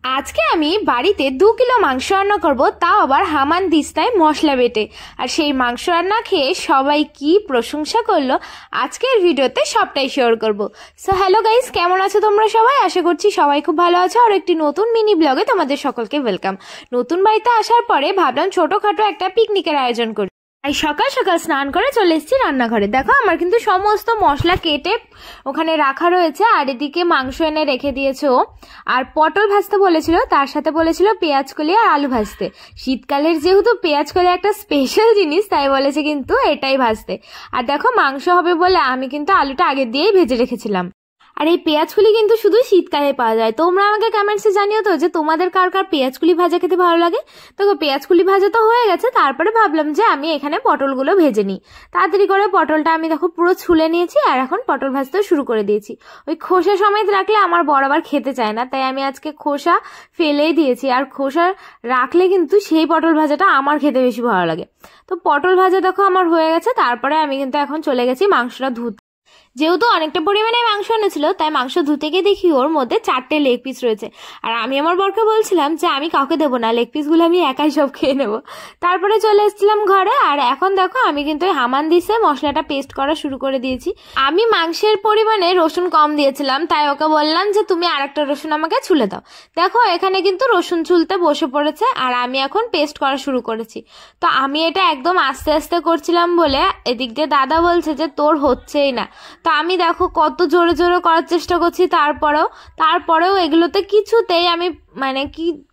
আজকে আমি বাড়িতে 2 কিলো মাংস রান্না করব, তাও আবার হামান দিস্তায় মশলা বেটে। আর সেই মাংস রান্না খেয়ে সবাই কি প্রশংসা করলো আজকের ভিডিওতে সবটাই শেয়ার করব। সো হ্যালো গাইস, কেমন আছো তোমরা সবাই? আশা করছি সবাই খুব ভালো আছো। আর একটি নতুন মিনি ব্লগে তোমাদের সকলকে ওয়েলকাম। নতুন বাড়িতে আসার পরে ভাবলাম ছোটখাটো একটা পিকনিকের আয়োজন করি। এই সকাল সকাল স্নান করে চলে এসেছি রান্নাঘরে। দেখো আমার কিন্তু সমস্ত মশলা কেটে ওখানে রাখা রয়েছে, আর এদিকে মাংস এনে রেখে দিয়েছে ও। আর পটল ভাজতে বলেছিল, তার সাথে বলেছিল পেঁয়াজ কলি আর আলু ভাজতে। শীতকালের যেহেতু পেঁয়াজ কলি একটা স্পেশাল জিনিস, তাই বলেছে কিন্তু এটাই ভাজতে। আর দেখো মাংস হবে বলে আমি কিন্তু আলুটা আগে দিয়েই ভেজে রেখেছিলাম। আর এই পেঁয়াজকুলি কিন্তু শুধু শীতকালে পাওয়া যায়। তোমরা আমাকে কমেন্টসে জানিও তো যে তোমাদের কার কার পেঁয়াজকুলি ভাজা খেতে ভালো লাগে। দেখো পেঁয়াজকুলি ভাজা তো হয়ে গেছে, তারপরে ভাবলাম যে আমি এখানে পটলগুলো ভেজে নিই। তাড়াতাড়ি করে পটলটা আমি দেখো পুরো ছুলে নিয়েছি, আর এখন পটল ভাজতে শুরু করে দিয়েছি। ওই খোসা সমেত রাখলে আমার বড় আবার খেতে চায় না, তাই আমি আজকে খোসা ফেলেই দিয়েছি। আর খোসা রাখলে কিন্তু সেই পটল ভাজাটা আমার খেতে বেশি ভালো লাগে। তো পটল ভাজা দেখো আমার হয়ে গেছে, তারপরে আমি কিন্তু এখন চলে গেছি মাংসটা ধুতে। যেহেতু অনেকটা পরিমাণে মাংস এনেছিল, তাই মাংস ধুতে গিয়ে দেখি ওর মধ্যে 4টে লেগ পিস রয়েছে। আর আমি আমার বরকে বলছিলাম যে আমি কাউকে দেবো না, লেগ পিসগুলো আমি একাই সব খেয়ে নেবো। তারপরে চলে এসেছিলাম ঘরে। আর এখন দেখো আমি কিন্তু হামান দিছে মশলাটা পেস্ট করা শুরু করে দিয়েছি। আমি মাংসের পরিমাণে রসুন কম দিয়েছিলাম, তাই ওকে বললাম যে তুমি আরেকটা রসুন আমাকে ছুলে দাও। দেখো এখানে কিন্তু রসুন ছুলতে বসে পড়েছে, আর আমি এখন পেস্ট করা শুরু করেছি। তো আমি এটা একদম আস্তে আস্তে করছিলাম বলে এদিক দিয়ে দাদা বলছে যে তোর হচ্ছেই না। তো আমি দেখো কত জোরে জোরে করার চেষ্টা করছি, তারপরেও এগুলোতে কিছুতেই আমি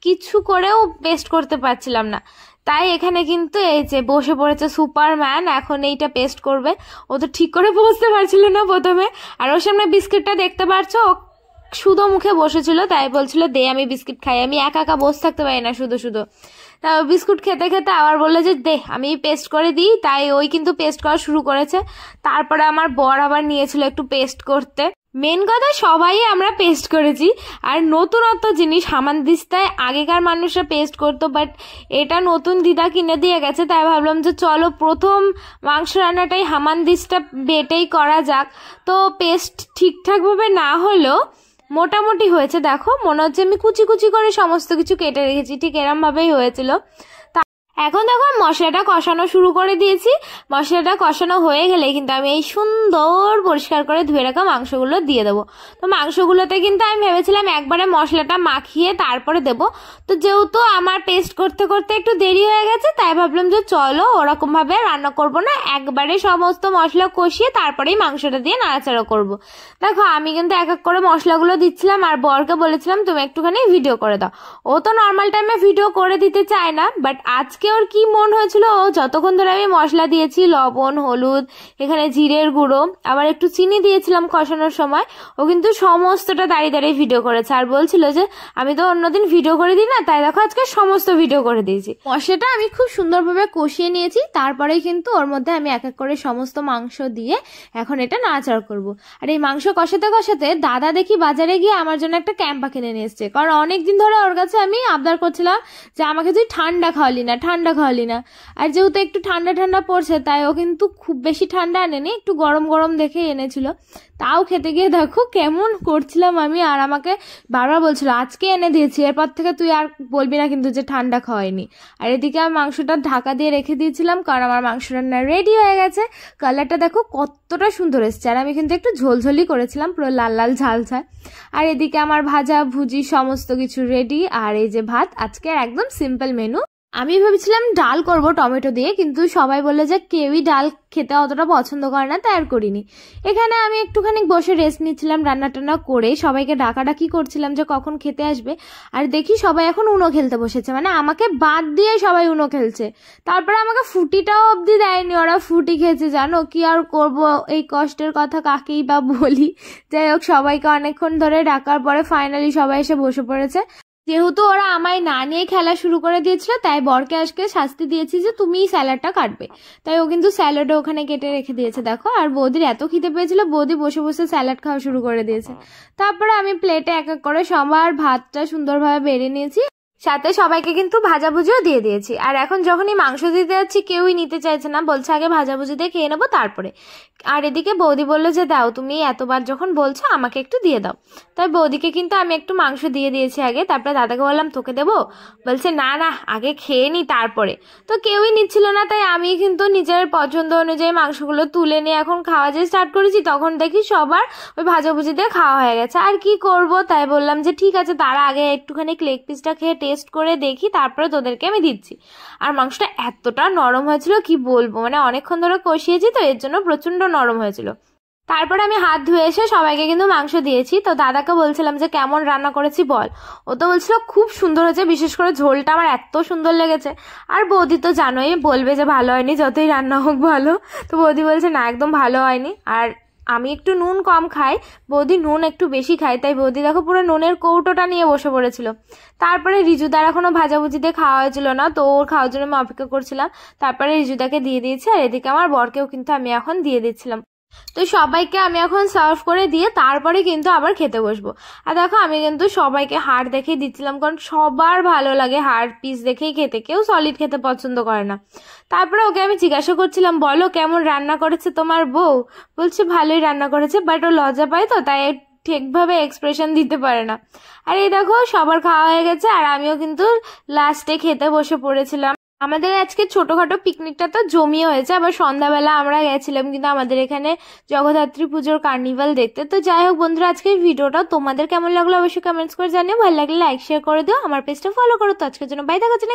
কিছু করেও পেস্ট করতে পারছিলাম না। তাই এখানে কিন্তু এই যে বসে পড়েছে সুপারম্যান, এখন এইটা পেস্ট করবে। ও তো ঠিক করে বুঝতে পারছিল না প্রথমে। আর ওর সামনে বিস্কিটটা দেখতে পাচ্ছ, ও শুধু মুখে বসেছিল, তাই বলছিল দে আমি বিস্কিট খাই, আমি একা একা বসে থাকতে পারি না শুধু শুধু। তা বিস্কুট খেতে খেতে আবার বললো যে দে আমি পেস্ট করে দিই, তাই ওই কিন্তু পেস্ট করা শুরু করেছে। তারপরে আমার বর আবার নিয়েছিল একটু পেস্ট করতে। মেন কথা সবাই আমরা পেস্ট করেছি। আর নতুনত্ব জিনিস হামানদিস্তায় আগেকার মানুষরা পেস্ট করতো, বাট এটা নতুন দিদা কিনে দিয়ে গেছে, তাই ভাবলাম যে চলো প্রথম মাংস রান্নাটাই হামানদিস্তা বেটেই করা যাক। তো পেস্ট ঠিকঠাকভাবে না হলেও মোটামুটি হয়েছে। দেখো মনে হচ্ছে আমি কুচি কুচি করে সমস্ত কিছু কেটে রেখেছি, ঠিক এরম ভাবেই হয়েছিল। এখন দেখো মশলাটা কষানো শুরু করে দিয়েছি। মশলাটা কষানো হয়ে গেলে কিন্তু আমি এই সুন্দর পরিষ্কার করে ধুয়ে রাখা মাংসগুলো দিয়ে দেবো। তো মাংসগুলোতে কিন্তু আমি ভেবেছিলাম একবারে মশলাটা মাখিয়ে তারপরে দেবো। তো যেহেতু আমার পেস্ট করতে করতে একটু দেরি হয়ে গেছে, তাই ভাবলাম যে চলো ওরকম ভাবে রান্না করব না, একবারে সমস্ত মশলা কষিয়ে তারপরেই মাংসটা দিয়ে নাড়াচাড়া করব। দেখো আমি কিন্তু এক এক করে মশলাগুলো দিচ্ছিলাম, আর বরকে বলেছিলাম তুমি একটুখানি ভিডিও করে দাও। ও তো নর্মাল টাইমে ভিডিও করে দিতে চায় না, বাট আজকে ওর কি মন হয়েছিল, ও যতক্ষণ ধরে আমি মশলা দিয়েছি লবণ হলুদ এখানে জিরের গুঁড়ো আবার একটু চিনি দিয়েছিলাম কষানোর সময়, ও কিন্তু সমস্তটা দাঁড়িয়ে দাঁড়িয়ে ভিডিও করেছে। আর বলছিল যে আমি তো অন্যদিন ভিডিও করে দিই না, তাই দেখো আজকে সমস্ত ভিডিও করে দিয়েছি। মশলাটা আমি খুব সুন্দরভাবে কষিয়ে নিয়েছি, তারপরেই কিন্তু ওর মধ্যে আমি এক এক করে সমস্ত মাংস দিয়ে এখন এটা নাড়াচাড়া করবো। আর এই মাংস কষাতে কষাতে দাদা দেখি বাজারে গিয়ে আমার জন্য একটা ক্যাম্পা কিনে নিয়ে এসছে। কারণ অনেকদিন ধরে ওর কাছে আমি আবদার করছিলাম যে আমাকে তুই ঠান্ডা খাওয়ালি না। আর যেহেতু একটু ঠান্ডা ঠান্ডা পড়ছে, তাই ও কিন্তু খুব বেশি ঠান্ডা আনেনি, একটু গরম গরম দেখে এনেছিল। তাও খেতে গিয়ে দেখো কেমন করছিলাম আমি, আর আমাকে বারবার বলছিল আজকে এনে দিয়েছি, এরপর থেকে তুই আর বলবি না কিন্তু যে ঠান্ডা খাওয়াইনি। আর এদিকে আমি মাংসটা ঢাকা দিয়ে রেখে দিয়েছিলাম, কারণ আমার মাংস রান্না রেডি হয়ে গেছে। কালারটা দেখো কতটা সুন্দর এসছে, আর আমি কিন্তু একটু ঝোলঝোলি করেছিলাম, পুরো লাল লাল ঝাল ঝাল। আর এদিকে আমার ভাজা ভুজি সমস্ত কিছু রেডি। আর এই যে ভাত, আজকে একদম সিম্পল মেনু। আমি ভেবেছিলাম ডাল করব টমেটো দিয়ে, কিন্তু সবাই বললো যে কেউই ডাল খেতে অতটা পছন্দ করে না, তাই আর করিনি। এখানে আমি একটুখানি বসে রেস্ট নিচ্ছিলাম, রান্না টান্না করে সবাইকে ডাকাডাকি করছিলাম যে কখন খেতে আসবে। আর দেখি সবাই এখন উনো খেলতে বসেছে, মানে আমাকে বাদ দিয়ে সবাই উনো খেলছে। তারপরে আমাকে ফুটিটাও অবধি দেয়নি, ওরা ফুটি খেয়েছে। জানো কি আর করব, এই কষ্টের কথা কাকেই বা বলি। যাই হোক সবাইকে অনেকক্ষণ ধরে ডাকার পরে ফাইনালি সবাই এসে বসে পড়েছে। যেহেতু ওরা আমায় না নিয়ে খেলা শুরু করে দিয়েছিল, তাই বরকে আজকে শাস্তি দিয়েছি যে তুমিই স্যালাডটা কাটবে। তাই ও কিন্তু স্যালাডও ওখানে কেটে রেখে দিয়েছে। দেখো আর বৌদির এত খিদে পেয়েছিল, বৌদি বসে বসে স্যালাড খাওয়া শুরু করে দিয়েছে। তারপরে আমি প্লেটে এক এক করে সবার ভাতটা সুন্দরভাবে বেড়ে নিয়েছি। সাথে সবাইকে কিন্তু ভাজাভুজিও দিয়ে দিয়েছি। আর এখন যখনই মাংস দিতে যাচ্ছি কেউই নিতে চাইছে না, বলছে আগে ভাজাভুজি দিয়ে খেয়ে নেবো তারপরে। আর এদিকে বৌদি বললো যে দাও, তুমি এতবার যখন বলছো আমাকে একটু দিয়ে দাও। তাই বৌদিকে কিন্তু আমি একটু মাংস দিয়ে দিয়েছি আগে, তারপরে দাদাকে বললাম তোকে দেবো, বলছে না না আগে খেয়ে নি তারপরে। তো কেউই নিচ্ছিল না, তাই আমি কিন্তু নিজের পছন্দ অনুযায়ী মাংসগুলো তুলে নিয়ে এখন খাওয়া যে স্টার্ট করেছি। তখন দেখি সবার ওই ভাজাভুজি দিয়ে খাওয়া হয়ে গেছে। আর কি করব, তাই বললাম যে ঠিক আছে তারা আগে একটুখানি লেগ পিসটা খেয়ে টেস্ট করে দেখি, তারপরে তোদেরকে আমি দিচ্ছি। আর মাংসটা এতটা নরম হয়েছিল কি বলবো, মানে অনেকক্ষণ ধরে কষিয়েছি তো এর জন্য প্রচন্ড নরম হয়েছিল। তারপরে আমি হাত ধুয়ে এসে সবাইকে কিন্তু মাংস দিয়েছি। তো দাদাকে বলছিলাম যে কেমন রান্না করেছি বল, ও তো বলছিল খুব সুন্দর হয়েছে, বিশেষ করে ঝোলটা আমার এত সুন্দর লেগেছে। আর বৌদি তো জানোই বলবে যে ভালো হয়নি যতই রান্না হোক ভালো। তো বৌদি বলছে না একদম ভালো হয়নি। আর আমি একটু নুন কম খাই, বৌদি নুন একটু বেশি খায়, তাই বৌদি দেখো পুরো নুনের কৌটোটা নিয়ে বসে পড়েছিল। তারপরে রিজুদার এখনো ভাজাভুজি দিয়ে খাওয়া হয়েছিল না, তো ওর খাওয়ার জন্য আমি অপেক্ষা করছিলাম। তারপরে রিজুদাকে দিয়ে দিয়েছি, আর এদিকে আমার বরকেও কিন্তু আমি এখন দিয়ে দিচ্ছিলাম। তো সবাইকে আমি এখন সার্ভ করে দিয়ে তারপরে কিন্তু আবার খেতে বসবো। আর দেখো আমি কিন্তু সবাইকে হাড় দেখেই দিচ্ছিলাম, কারণ সবার ভালো লাগে হাড় পিস দেখেই খেতে, কেউ সলিড খেতে পছন্দ করে না। তারপরে ওকে আমি জিজ্ঞাসা করছিলাম বলো কেমন রান্না করেছে তোমার বউ, বলছে ভালোই রান্না করেছে, বাট ও লজ্জা পায় তো তাই ঠিকভাবে এক্সপ্রেশন দিতে পারে না। আর এই দেখো সবার খাওয়া হয়ে গেছে, আর আমিও কিন্তু লাস্টে খেতে বসে পড়েছিলাম। আমাদের আজকে ছোটখাটো পিকনিকটা তো জমিয়ে হয়েছে, আবার সন্ধ্যাবেলা আমরা গেছিলাম কিন্তু আমাদের এখানে জগদ্ধাত্রী পুজোর কার্নিভাল দেখতে। তো যাই হোক বন্ধুরা, আজকের ভিডিওটা তোমাদের কেমন লাগলো অবশ্যই কমেন্টস করে জানিও, ভালো লাগলে লাইক শেয়ার করে দিও, আমার পেজটা ফলো করো। তো আজকের জন্য বাই, দেখা হচ্ছে।